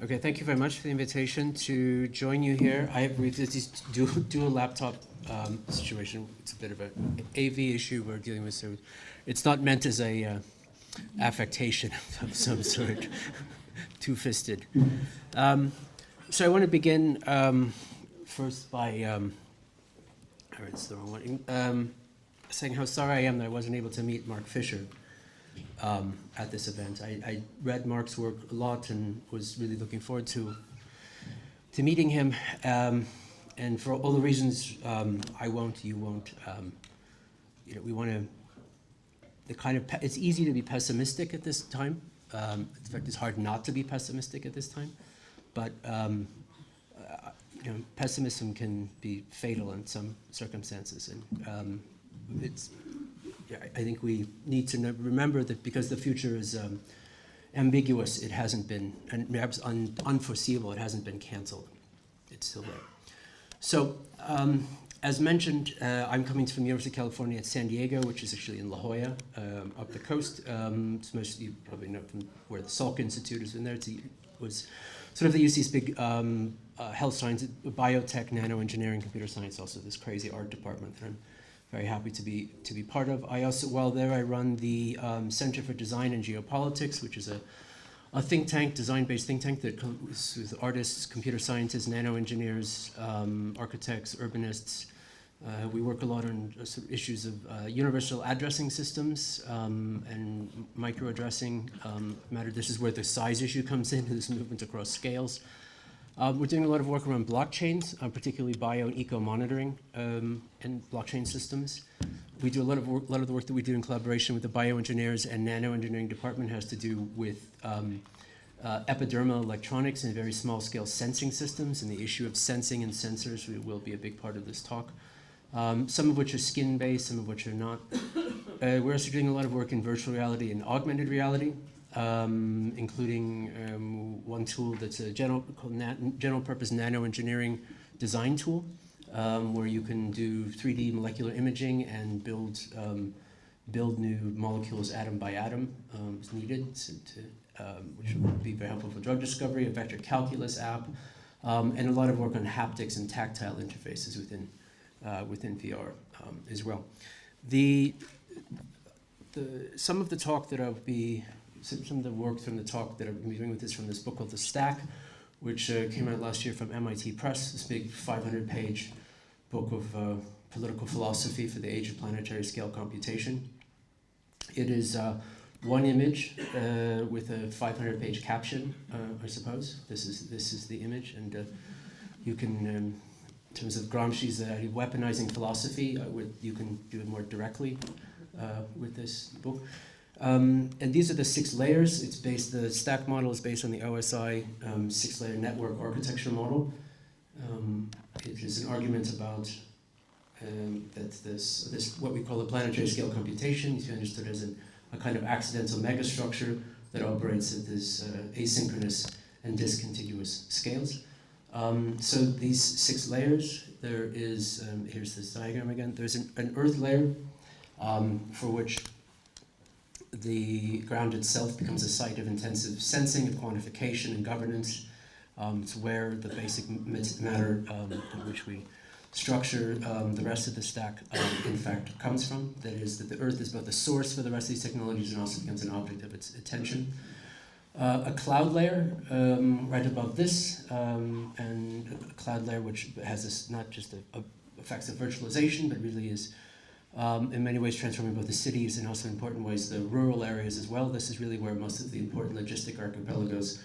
Okay, thank you very much for the invitation to join you here. I have this dual laptop situation. It's a bit of an AV issue we're dealing with, so it's not meant as a affectation of some sort, two-fisted. So I want to begin first by, it's the wrong one, saying how sorry I am that I wasn't able to meet Mark Fisher at this event. I read Mark's work a lot and was really looking forward to meeting him. And for all the reasons I won't, you won't, we want to, it's easy to be pessimistic at this time. In fact, it's hard not to be pessimistic at this time. But pessimism can be fatal in some circumstances. And I think we need to remember that because the future is ambiguous, it hasn't been, and perhaps unforeseeable, it hasn't been canceled. It's still there. So, as mentioned, I'm coming from the University of California at San Diego, which is actually in La Jolla, up the coast. It's most of you probably know from where the Salk Institute is in there. It was sort of the UC's big health science, biotech, nanoengineering, computer science, also this crazy art department that I'm very happy to be part of. I also, while there, I run the Center for Design and Geopolitics, which is a think tank, design-based think tank that comes with artists, computer scientists, nano-engineers, architects, urbanists. We work a lot on sort of issues of universal addressing systems and micro-addressing matter. This is where the size issue comes in, this movement across scales. We're doing a lot of work around blockchains, particularly bio and eco monitoring and blockchain systems. We do a lot of the work that we do in collaboration with the bioengineers and nanoengineering department has to do with epidermal electronics and very small scale sensing systems, and the issue of sensing and sensors will be a big part of this talk. Some of which are skin-based, some of which are not. We're also doing a lot of work in virtual reality and augmented reality. Including one tool that's a general purpose nanoengineering design tool, where you can do 3D molecular imaging and build new molecules atom by atom as needed, which would be very helpful for drug discovery, a vector calculus app, and a lot of work on haptics and tactile interfaces within VR as well. Some of the talk that I'll be some of the work from the talk that I'm doing with is from this book called The Stack, which came out last year from MIT Press, this big 500-page book of political philosophy for the age of planetary scale computation. It is one image with a 500-page caption, I suppose. This is the image, and you can, in terms of Gramsci's weaponizing philosophy, you can do it more directly with this book. And these are the 6 layers. The stack model is based on the OSI 6-layer network architecture model. It is an argument about that this what we call a planetary scale computation is understood as a kind of accidental megastructure that operates at this asynchronous and discontiguous scales. So these 6 layers, there is, here's this diagram again, there's an Earth layer for which the ground itself becomes a site of intensive sensing, of quantification and governance. It's where the basic matter in which we structure the rest of the stack, in fact, comes from. That is, that the Earth is both a source for the rest of these technologies and also becomes an object of its attention. A cloud layer right above this, and a cloud layer which has this not just effects of virtualization, but really is in many ways transforming both the cities and also in important ways the rural areas as well. This is really where most of the important logistic archipelagos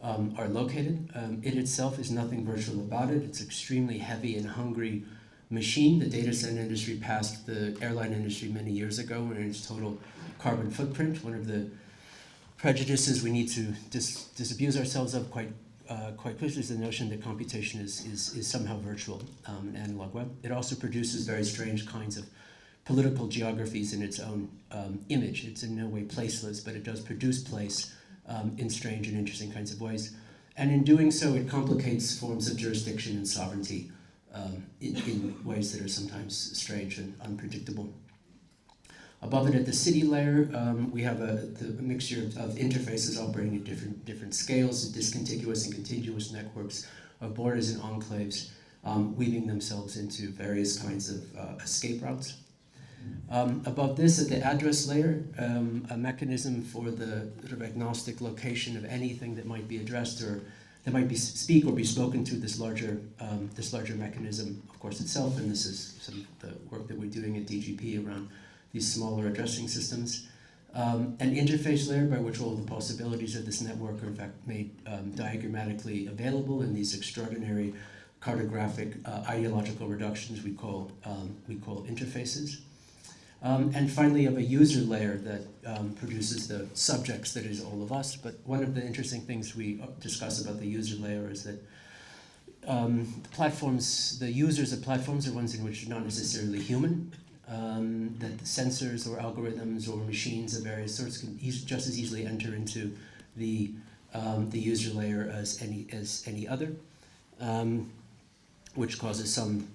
are located. It itself is nothing virtual about it. It's an extremely heavy and hungry machine. The data center industry passed the airline industry many years ago in its total carbon footprint. One of the prejudices we need to disabuse ourselves of quite quickly is the notion that computation is somehow virtual, an analog web. It also produces very strange kinds of political geographies in its own image. It's in no way placeless, but it does produce place in strange and interesting kinds of ways. And in doing so, it complicates forms of jurisdiction and sovereignty in ways that are sometimes strange and unpredictable. Above it at the city layer, we have the mixture of interfaces operating at different scales, discontiguous and contiguous networks of borders and enclaves, weaving themselves into various kinds of escape routes. Above this, at the address layer, a mechanism for the sort of agnostic location of anything that might be addressed or that might speak or be spoken to this larger mechanism, of course, itself. And this is some of the work that we're doing at DGP around these smaller addressing systems. An interface layer by which all the possibilities of this network are in fact made diagrammatically available in these extraordinary cartographic ideological reductions we call interfaces. And finally, of a user layer that produces the subjects that is all of us. But one of the interesting things we discuss about the user layer is that the users of platforms are ones in which are not necessarily human. That the sensors or algorithms or machines of various sorts can just as easily enter into the user layer as any other, which causes some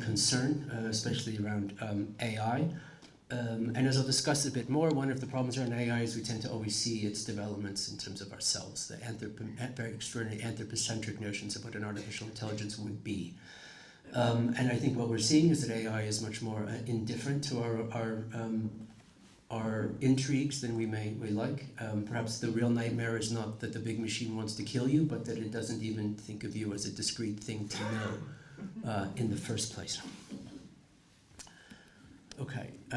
concern, especially around AI. And as I'll discuss a bit more, one of the problems around AI is we tend to always see its developments in terms of ourselves, the very extraordinary anthropocentric notions of what an artificial intelligence would be. And I think what we're seeing is that AI is much more indifferent to our intrigues than we like. Perhaps the real nightmare is not that the big machine wants to kill you, but that it doesn't even think of you as a discrete thing to know in the first place. Okay. I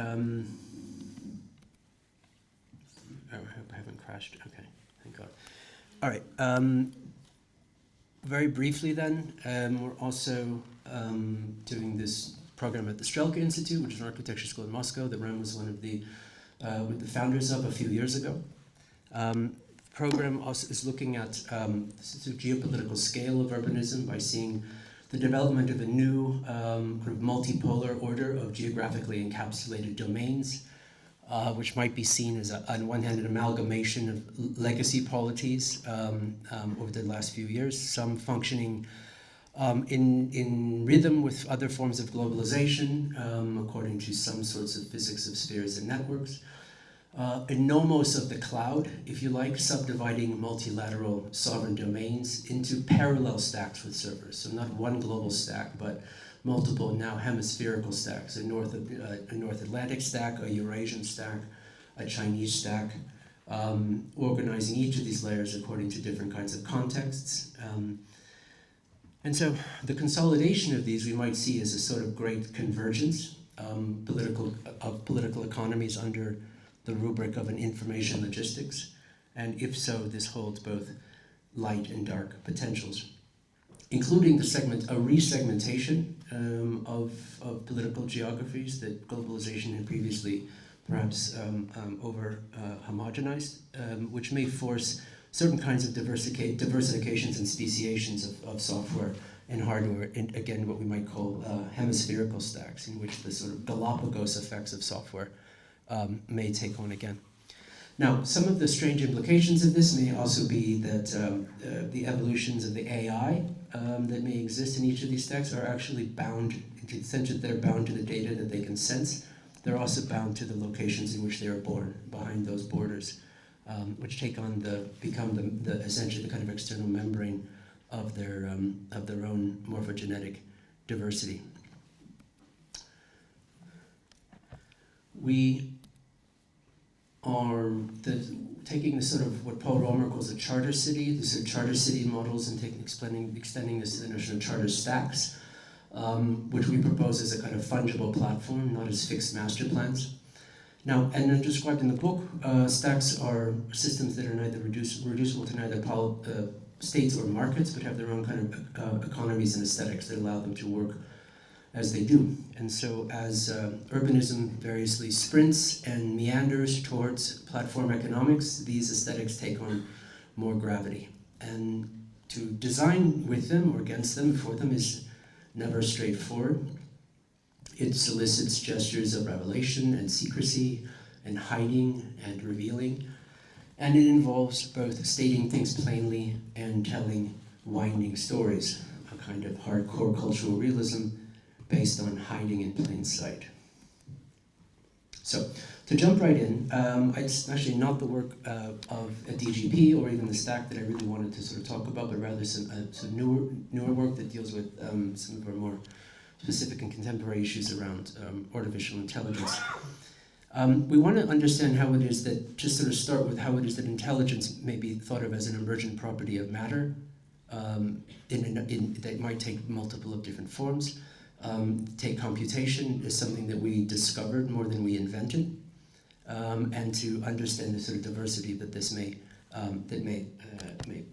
hope I haven't crashed. Okay, thank God. All right. Very briefly then, we're also doing this program at the Strelka Institute, which is an architecture school in Moscow that Rem was one of the founders of a few years ago. The program also is looking at the geopolitical scale of urbanism by seeing the development of a new kind of multipolar order of geographically encapsulated domains, which might be seen as, on one hand, an amalgamation of legacy polities over the last few years, some functioning in rhythm with other forms of globalization, according to some sorts of physics of spheres and networks. A nomos of the cloud, if you like, subdividing multilateral sovereign domains into parallel stacks with servers. So not one global stack, but multiple now hemispherical stacks, a North Atlantic stack, a Eurasian stack, a Chinese stack, organizing each of these layers according to different kinds of contexts. And so the consolidation of these we might see as a sort of great convergence of political economies under the rubric of an information logistics. And if so, this holds both light and dark potentials, including a resegmentation of political geographies that globalization had previously perhaps over homogenized, which may force certain kinds of diversifications and speciations of software and hardware, and again, what we might call hemispherical stacks, in which the sort of Galapagos effects of software may take on again. Now, some of the strange implications of this may also be that the evolutions of the AI that may exist in each of these stacks are actually bound, to the extent that they're bound to the data that they can sense. They're also bound to the locations in which they are born, behind those borders, which become essentially the kind of external membrane of their own morphogenetic diversity. We are taking the sort of what Paul Romer calls a charter city, the sort of charter city models, and extending this to the notion of charter stacks, which we propose as a kind of fungible platform, not as fixed master plans. Now, and as described in the book, stacks are systems that are neither reducible to neither states or markets, but have their own kind of economies and aesthetics that allow them to work as they do. And so as urbanism variously sprints and meanders towards platform economics, these aesthetics take on more gravity. And to design with them or against them, for them, is never straightforward. It solicits gestures of revelation and secrecy and hiding and revealing. And it involves both stating things plainly and telling winding stories, a kind of hardcore cultural realism based on hiding in plain sight. So, to jump right in, it's actually not the work of a DGP or even the stack that I really wanted to sort of talk about, but rather some newer work that deals with some of our more specific and contemporary issues around artificial intelligence. We want to understand how it is that, just sort of start with how it is that intelligence may be thought of as an emergent property of matter that might take multiple of different forms. Take computation as something that we discovered more than we invented, and to understand the sort of diversity that this may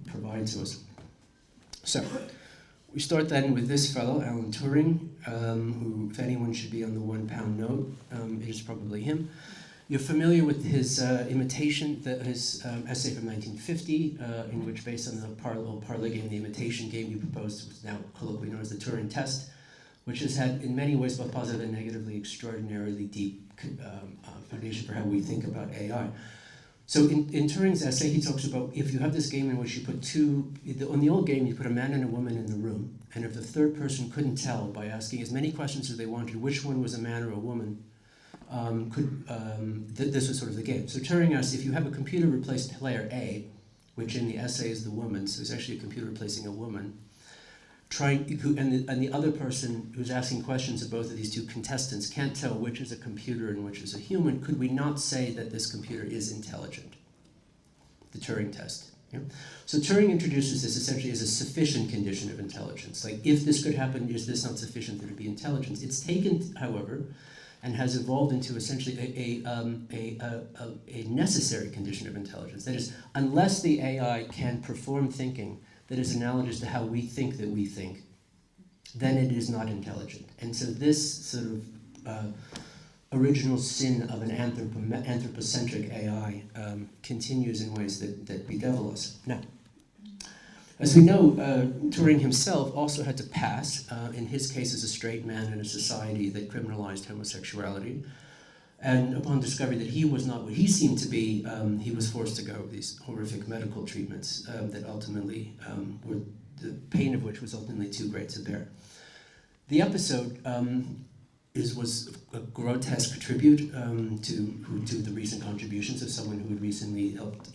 provide to us. So, we start then with this fellow, Alan Turing, who, if anyone should be on the £1 note, it is probably him. You're familiar with his imitation, his essay from 1950, in which, based on the parlor game, the imitation game, he proposed what's now colloquially known as the Turing Test, which has had, in many ways, both positive and negatively, extraordinarily deep foundation for how we think about AI. So in Turing's essay, he talks about if you have this game in which you put on the old game, you put a man and a woman in the room, and if the third person couldn't tell by asking as many questions as they wanted which one was a man or a woman, this was sort of the game. So Turing asked, if you have a computer replace player A, which in the essay is the woman, so it's actually a computer replacing a woman, and the other person who's asking questions of both of these two contestants can't tell which is a computer and which is a human, could we not say that this computer is intelligent? The Turing test. Yeah? So Turing introduces this essentially as a sufficient condition of intelligence. Like, if this could happen, is this not sufficient to be intelligence? It's taken, however, and has evolved into essentially a necessary condition of intelligence. That is, unless the AI can perform thinking that is analogous to how we think that we think, then it is not intelligent. And so this sort of original sin of an anthropocentric AI continues in ways that bedevil us. Now, as we know, Turing himself also had to pass, in his case as a straight man in a society that criminalized homosexuality. And upon discovery that he was not what he seemed to be, he was forced to go these horrific medical treatments that ultimately were, the pain of which was ultimately too great to bear. The episode was a grotesque tribute to the recent contributions of someone who had recently helped,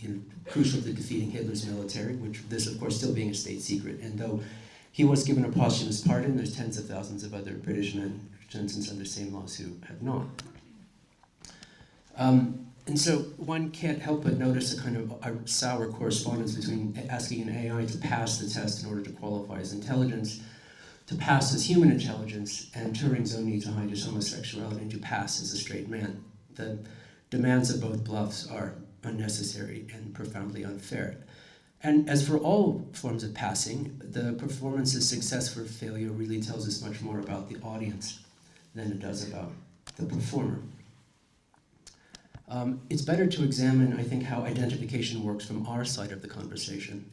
crucial to defeating Hitler's military, which this, of course, still being a state secret. And though he was given a posthumous pardon, there's tens of thousands of other British men sentenced under the same laws who have not. And so one can't help but notice a kind of a sour correspondence between asking an AI to pass the test in order to qualify as intelligence, to pass as human intelligence, and Turing's own need to hide his homosexuality and to pass as a straight man. The demands of both bluffs are unnecessary and profoundly unfair. And as for all forms of passing, the performance's success or failure really tells us much more about the audience than it does about the performer. It's better to examine, I think, how identification works from our side of the conversation.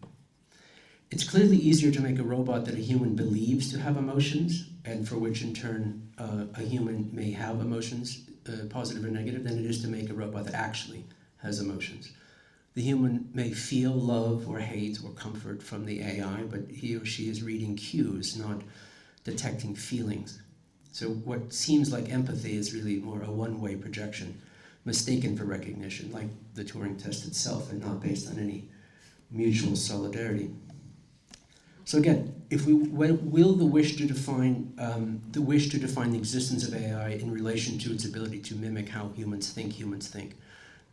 It's clearly easier to make a robot that a human believes to have emotions, and for which in turn a human may have emotions, positive or negative, than it is to make a robot that actually has emotions. The human may feel love or hate or comfort from the AI, but he or she is reading cues, not detecting feelings. So what seems like empathy is really more a one-way projection, mistaken for recognition, like the Turing test itself, and not based on any mutual solidarity. So again, if we will the wish to define the existence of AI in relation to its ability to mimic how humans think.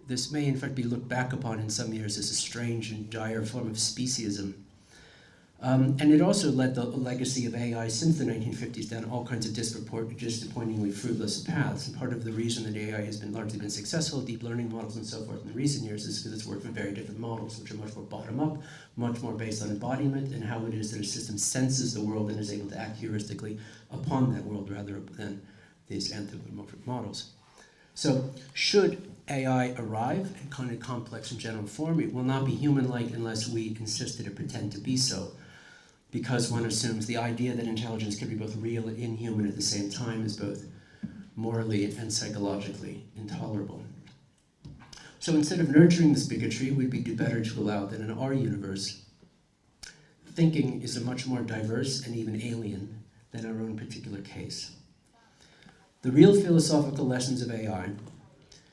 This may in fact be looked back upon in some years as a strange and dire form of speciesism. And it also led the legacy of AI since the 1950s down all kinds of disappointingly fruitless paths. And part of the reason that AI has largely been successful, deep learning models and so forth in the recent years, is because it's worked with very different models, which are much more bottom-up, much more based on embodiment and how it is that a system senses the world and is able to act heuristically upon that world rather than these anthropomorphic models. So should AI arrive in kind of complex and general form, it will not be human-like unless we insist that it pretend to be so, because one assumes the idea that intelligence can be both real and inhuman at the same time is both morally and psychologically intolerable. So instead of nurturing this bigotry, we'd do better to allow that in our universe, thinking is a much more diverse and even alien than our own particular case. The real philosophical lessons of AI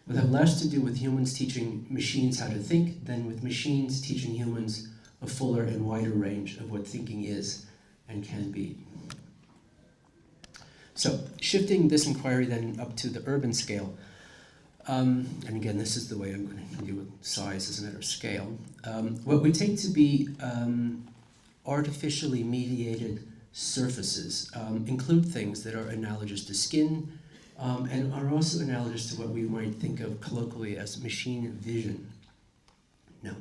will have less to do with humans teaching machines how to think than with machines teaching humans a fuller and wider range of what thinking is and can be. So, shifting this inquiry then up to the urban scale, and again, this is the way I'm going to deal with size as a matter of scale. What we take to be artificially mediated surfaces include things that are analogous to skin and are also analogous to what we might think of colloquially as machine vision. Now,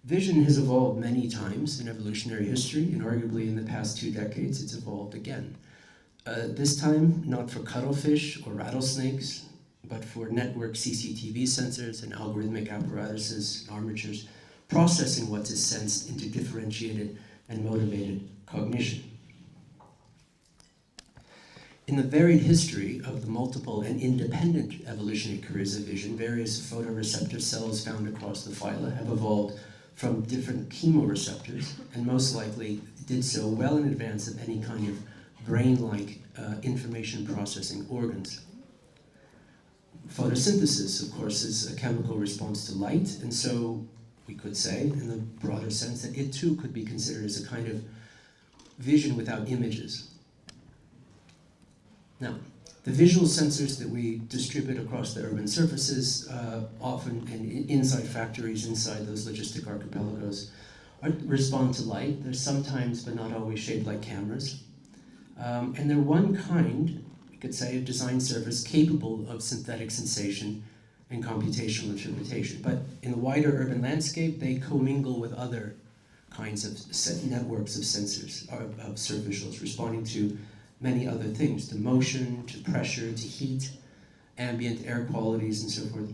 vision has evolved many times in evolutionary history, and arguably in the past 2 decades it's evolved again. This time, not for cuttlefish or rattlesnakes, but for network CCTV sensors and algorithmic apparatuses and armatures, processing what is sensed into differentiated and motivated cognition. In the varied history of the multiple and independent evolutionary careers of vision, various photoreceptor cells found across the phyla have evolved from different chemoreceptors, and most likely did so well in advance of any kind of brain-like information processing organs. Photosynthesis, of course, is a chemical response to light, and so we could say, in the broader sense, that it too could be considered as a kind of vision without images. Now, the visual sensors that we distribute across the urban surfaces, often inside factories, inside those logistic archipelagos, respond to light. They're sometimes, but not always, shaped like cameras. And they're one kind, we could say, a design surface capable of synthetic sensation and computational interpretation. But in the wider urban landscape, they commingle with other kinds of networks of sensors, of surfacials, responding to many other things, to motion, to pressure, to heat, ambient air qualities, and so forth.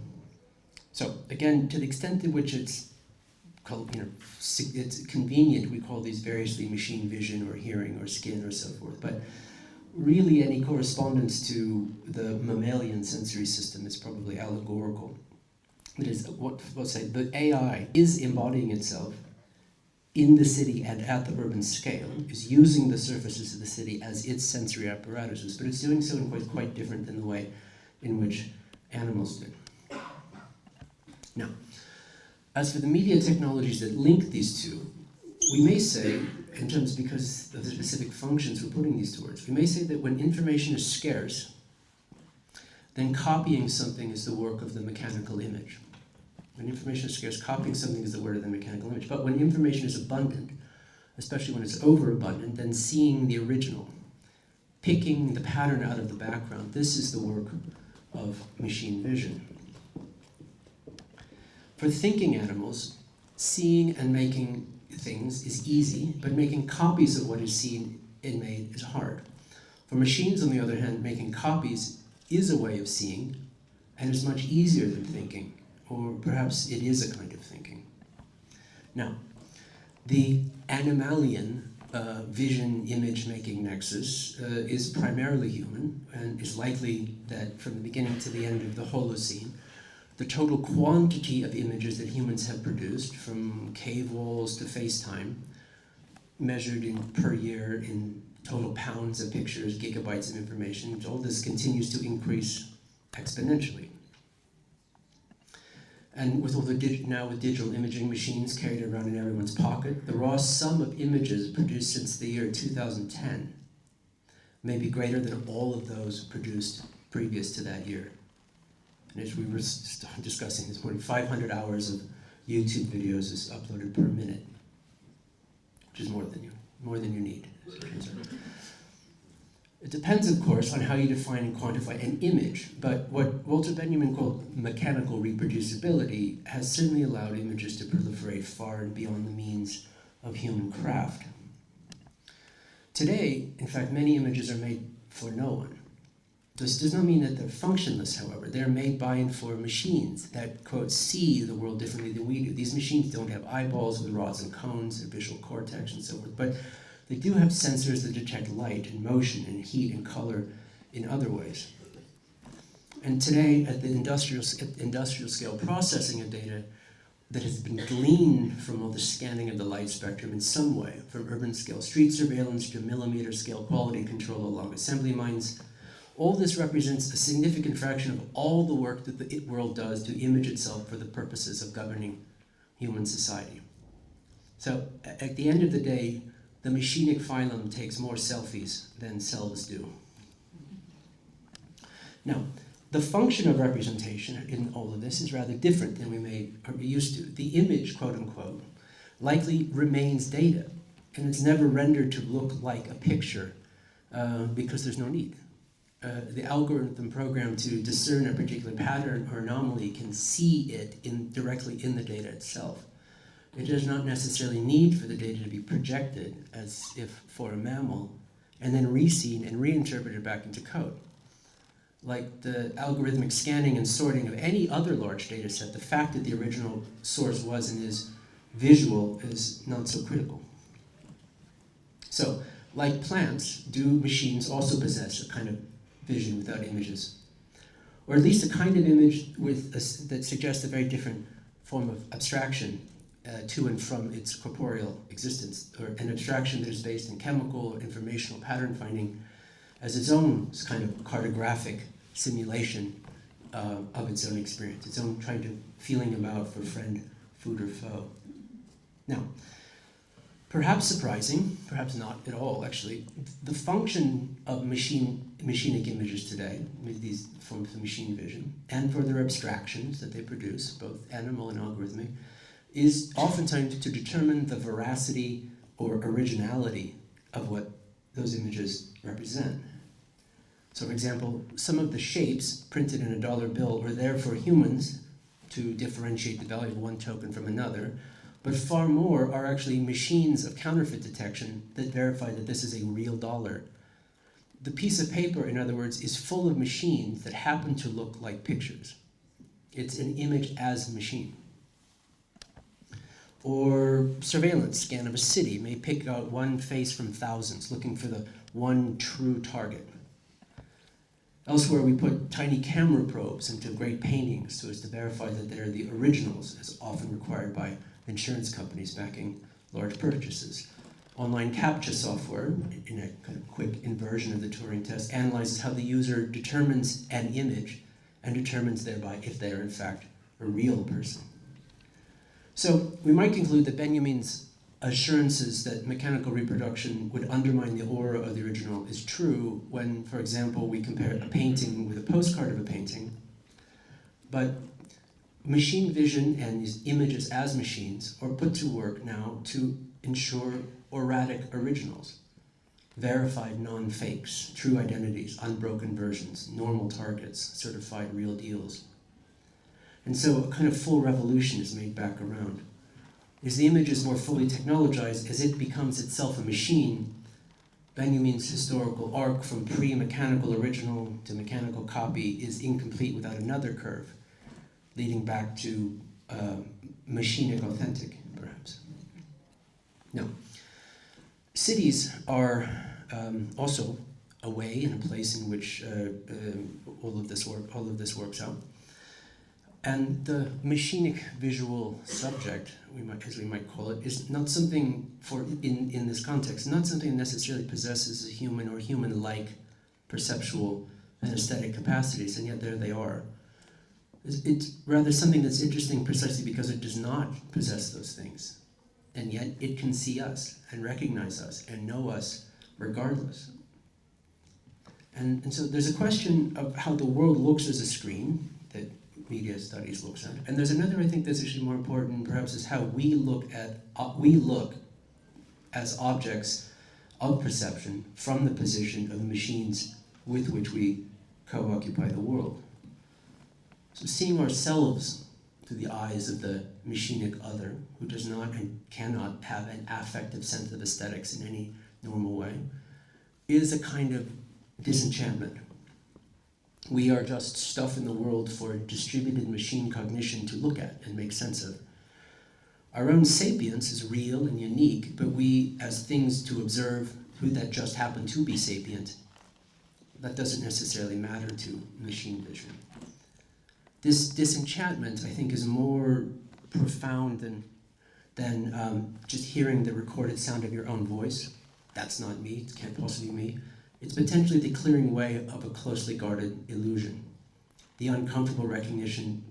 So again, to the extent to which it's convenient, we call these variously machine vision or hearing or skin or so forth. But really any correspondence to the mammalian sensory system is probably allegorical. That is, we'll say, the AI is embodying itself in the city and at the urban scale, is using the surfaces of the city as its sensory apparatuses, but it's doing so in ways quite different than the way in which animals do. Now, as for the media technologies that link these two, we may say, in terms because of the specific functions we're putting these towards, we may say that when information is scarce, then copying something is the work of the mechanical image. When information is scarce, copying something is the work of the mechanical image. But when information is abundant, especially when it's overabundant, then seeing the original, picking the pattern out of the background, this is the work of machine vision. For thinking animals, seeing and making things is easy, but making copies of what is seen and made is hard. For machines, on the other hand, making copies is a way of seeing and is much easier than thinking, or perhaps it is a kind of thinking. Now, the animalian vision image making nexus is primarily human, and is likely that from the beginning to the end of the Holocene, the total quantity of images that humans have produced, from cave walls to FaceTime, measured in per year in total pounds of pictures, gigabytes of information, all this continues to increase exponentially. And with all the now with digital imaging machines carried around in everyone's pocket, the raw sum of images produced since the year 2010 may be greater than all of those produced previous to that year. And as we were discussing this morning, 500 hours of YouTube videos is uploaded per minute, which is more than you need. It depends, of course, on how you define and quantify an image, but what Walter Benjamin called mechanical reproducibility has certainly allowed images to proliferate far and beyond the means of human craft. Today, in fact, many images are made for no one. This does not mean that they're functionless, however. They're made by and for machines that, quote, see the world differently than we do. These machines don't have eyeballs with rods and cones, their visual cortex and so forth, but they do have sensors that detect light and motion and heat and color in other ways. And today, at the industrial scale processing of data that has been gleaned from all the scanning of the light spectrum in some way, from urban scale street surveillance to millimeter scale quality control along assembly lines, All this represents a significant fraction of all the work that the world does to image itself for the purposes of governing human society. So at the end of the day, the machinic phylum takes more selfies than selves do. Now, the function of representation in all of this is rather different than we are used to. The image, quote unquote, likely remains data, and it's never rendered to look like a picture because there's no need. The algorithm programmed to discern a particular pattern or anomaly can see it directly in the data itself. It does not necessarily need for the data to be projected as if for a mammal, and then reseen and reinterpreted back into code. Like the algorithmic scanning and sorting of any other large data set, the fact that the original source was and is visual is not so critical. So, like plants, do machines also possess a kind of vision without images? Or at least a kind of image that suggests a very different form of abstraction to and from its corporeal existence, or an abstraction that is based in chemical or informational pattern finding as its own kind of cartographic simulation of its own experience, its own trying to feeling about for friend, food, or foe. Now, perhaps surprising, perhaps not at all actually, the function of machinic images today, with these forms of machine vision, and for their abstractions that they produce, both animal and algorithmic, is oftentimes to determine the veracity or originality of what those images represent. So for example, some of the shapes printed in a dollar bill are there for humans to differentiate the value of one token from another, but far more are actually machines of counterfeit detection that verify that this is a real dollar. The piece of paper, in other words, is full of machines that happen to look like pictures. It's an image as machine. Or surveillance scan of a city may pick out one face from thousands, looking for the one true target. Elsewhere, we put tiny camera probes into great paintings so as to verify that they're the originals, as often required by insurance companies backing large purchases. Online CAPTCHA software, in a kind of quick inversion of the Turing Test, analyzes how the user determines an image and determines thereby if they are in fact a real person. So we might conclude that Benjamin's assurances that mechanical reproduction would undermine the aura of the original is true when, for example, we compare a painting with a postcard of a painting. But machine vision and these images as machines are put to work now to ensure auratic originals, verified non-fakes, true identities, unbroken versions, normal targets, certified real deals. And so a kind of full revolution is made back around. As the image is more fully technologized, as it becomes itself a machine, Benjamin's historical arc from pre-mechanical original to mechanical copy is incomplete without another curve, leading back to machinic authentic, perhaps. Now, cities are also a way and a place in which all of this works out. And the machinic visual subject, as we might call it, is not something in this context, not something that necessarily possesses a human or human-like perceptual and aesthetic capacities, and yet there they are. It's rather something that's interesting precisely because it does not possess those things, and yet it can see us and recognize us and know us regardless. And so there's a question of how the world looks as a screen that media studies looks at. And there's another, I think, that's actually more important, perhaps, is how we look as objects of perception from the position of the machines with which we co-occupy the world. So seeing ourselves through the eyes of the machinic other, who does not and cannot have an affective sense of aesthetics in any normal way, is a kind of disenchantment. We are just stuff in the world for distributed machine cognition to look at and make sense of. Our own sapience is real and unique, but we, as things to observe who that just happen to be sapient, that doesn't necessarily matter to machine vision. This disenchantment, I think, is more profound than just hearing the recorded sound of your own voice. That's not me, it can't possibly be me. It's potentially the clearing way of a closely guarded illusion, the uncomfortable recognition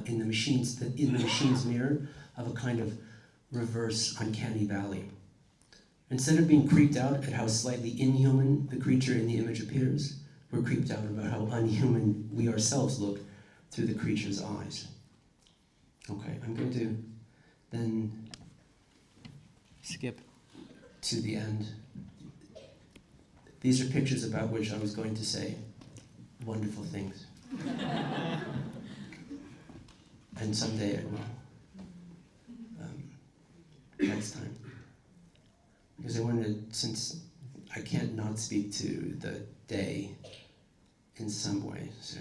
in the machine's mirror of a kind of reverse uncanny valley. Instead of being creeped out at how slightly inhuman the creature in the image appears, we're creeped out about how unhuman we ourselves look through the creature's eyes. Okay, I'm going to then skip to the end. These are pictures about which I was going to say wonderful things. And someday I will. Next time. Because I wanted, since I can't not speak to the day in some way, so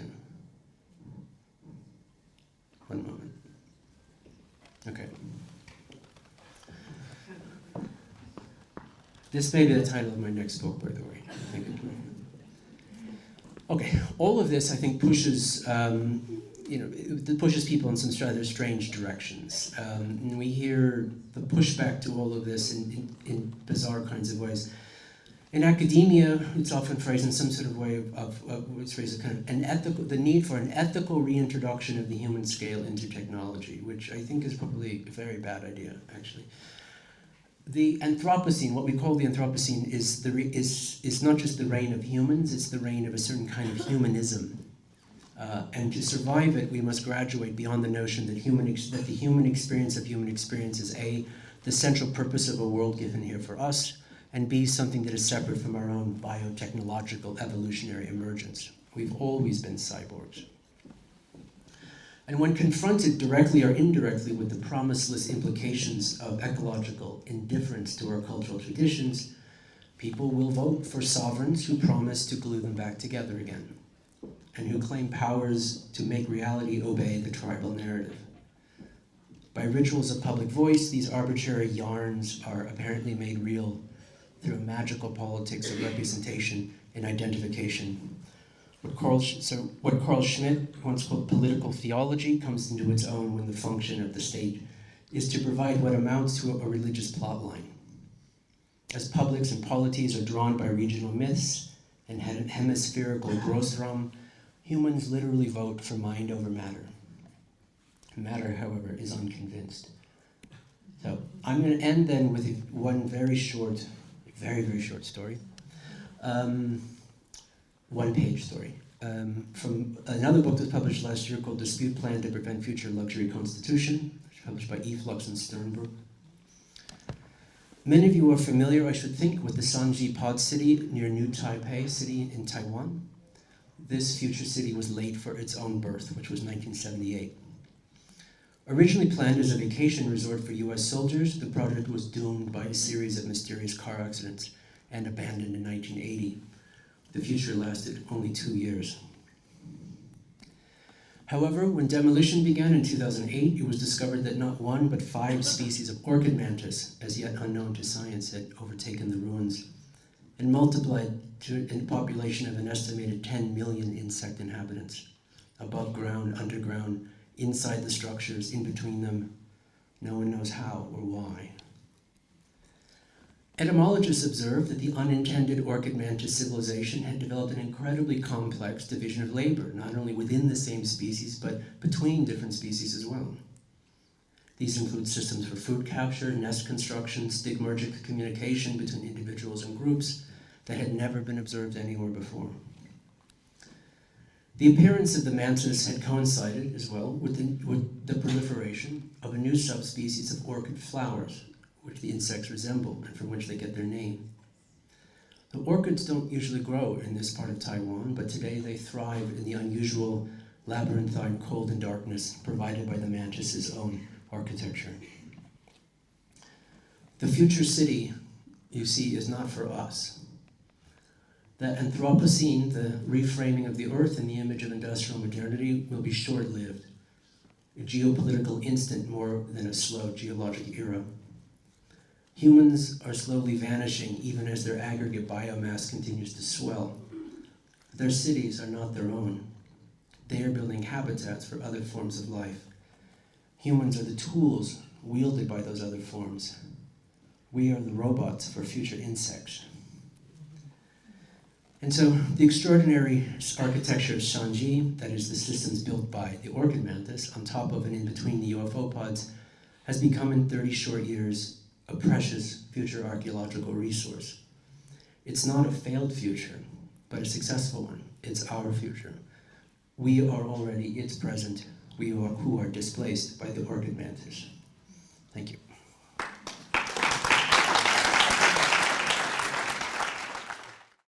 one moment. Okay. This may be the title of my next book, by the way. Okay, all of this I think pushes, it pushes people in some rather strange directions. And we hear the pushback to all of this in bizarre kinds of ways. In academia, it's often phrased in some sort of way of it's phrased as kind of the need for an ethical reintroduction of the human scale into technology, which I think is probably a very bad idea, actually. The Anthropocene, what we call the Anthropocene, is not just the reign of humans, it's the reign of a certain kind of humanism. And to survive it, we must graduate beyond the notion that the human experience of human experience is A, the central purpose of a world given here for us, and B, something that is separate from our own biotechnological evolutionary emergence. We've always been cyborgs. And when confronted directly or indirectly with the promiseless implications of ecological indifference to our cultural traditions, people will vote for sovereigns who promise to glue them back together again, and who claim powers to make reality obey the tribal narrative. By rituals of public voice, these arbitrary yarns are apparently made real through a magical politics of representation and identification. What Carl Schmitt once called political theology comes into its own when the function of the state is to provide what amounts to a religious plotline. As publics and polities are drawn by regional myths and hemispherical Grossraum, humans literally vote for mind over matter. Matter, however, is unconvinced. So I'm going to end then with one very, very short story. One-page story. From another book that was published last year called Dispute Plan to Prevent Future Luxury Constitution, which was published by Eflux and Sternberg. Many of you are familiar, I should think, with the Sanji Pod City near New Taipei City in Taiwan. This future city was late for its own birth, which was 1978. Originally planned as a vacation resort for US soldiers, the project was doomed by a series of mysterious car accidents and abandoned in 1980. The future lasted only 2 years. However, when demolition began in 2008, it was discovered that not one but 5 species of orchid mantis, as yet unknown to science, had overtaken the ruins and multiplied to a population of an estimated 10 million insect inhabitants, above ground, underground, inside the structures, in between them. No one knows how or why. Etymologists observed that the unintended orchid mantis civilization had developed an incredibly complex division of labor, not only within the same species, but between different species as well. These include systems for food capture, nest construction, stigmergic communication between individuals and groups that had never been observed anywhere before. The appearance of the mantis had coincided as well with the proliferation of a new subspecies of orchid flowers, which the insects resemble and from which they get their name. The orchids don't usually grow in this part of Taiwan, but today they thrive in the unusual labyrinthine cold and darkness provided by the mantis's own architecture. The future city, you see, is not for us. The Anthropocene, the reframing of the earth in the image of industrial modernity, will be short-lived, a geopolitical instant more than a slow geologic era. Humans are slowly vanishing even as their aggregate biomass continues to swell. Their cities are not their own. They are building habitats for other forms of life. Humans are the tools wielded by those other forms. We are the robots for future insects. And so the extraordinary architecture of Shanji, that is the systems built by the orchid mantis on top of and in between the UFO pods, has become in 30 short years a precious future archaeological resource. It's not a failed future, but a successful one. It's our future. We are already its present. We are who are displaced by the orchid mantis. Thank you.